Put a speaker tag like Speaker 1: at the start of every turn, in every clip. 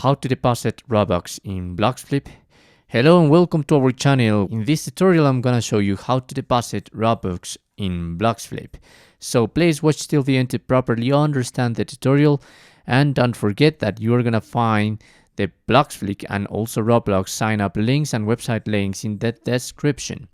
Speaker 1: how to deposit Robux in Bloxflip. Hello and welcome to our channel. In this tutorial I'm gonna show you how to deposit Robux in Bloxflip. So please watch till the end to properly understand the tutorial, and don't forget that you're gonna find the Bloxflip and also Roblox sign up links and website links in the description.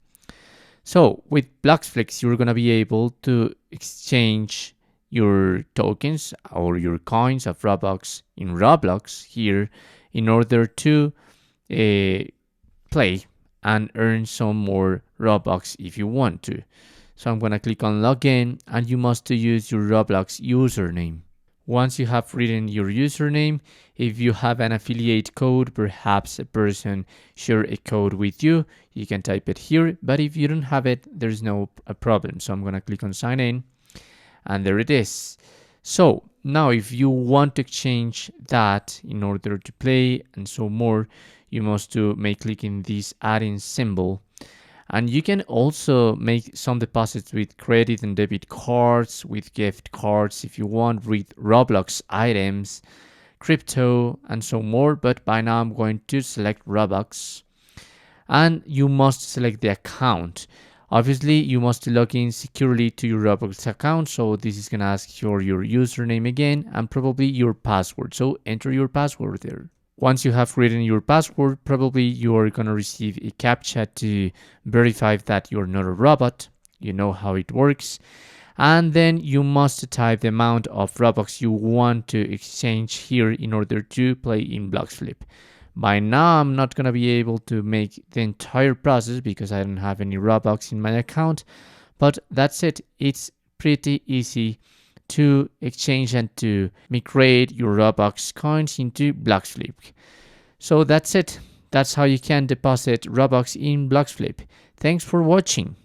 Speaker 1: So with Bloxflip you're gonna be able to exchange your tokens or your coins of Robux in Roblox here in order to play and earn some more Robux if you want to. So I'm gonna click on login, and you must use your Roblox username. Once you have written your username, if you have an affiliate code, perhaps a person share a code with you, you can type it here, but if you don't have it, there's no problem. So I'm gonna click on sign in, and there it is. So now if you want to exchange that in order to play and so more, you must make clicking this add-in symbol. And you can also make some deposits with credit and debit cards, with gift cards if you want, with Roblox items, crypto and so more. But by now I'm going to select Robux, and you must select the account. Obviously, you must log in securely to your Roblox account. So this is going to ask for your username again and probably your password. So enter your password there. Once you have written your password, probably you are going to receive a CAPTCHA to verify that you're not a robot. You know how it works. And then you must type the amount of Robux you want to exchange here in order to play in Bloxflip. By now, I'm not going to be able to make the entire process because I don't have any Robux in my account. But that's it. It's pretty easy to exchange and to migrate your Robux coins into Bloxflip. So that's it. That's how you can deposit Robux in Bloxflip. Thanks for watching.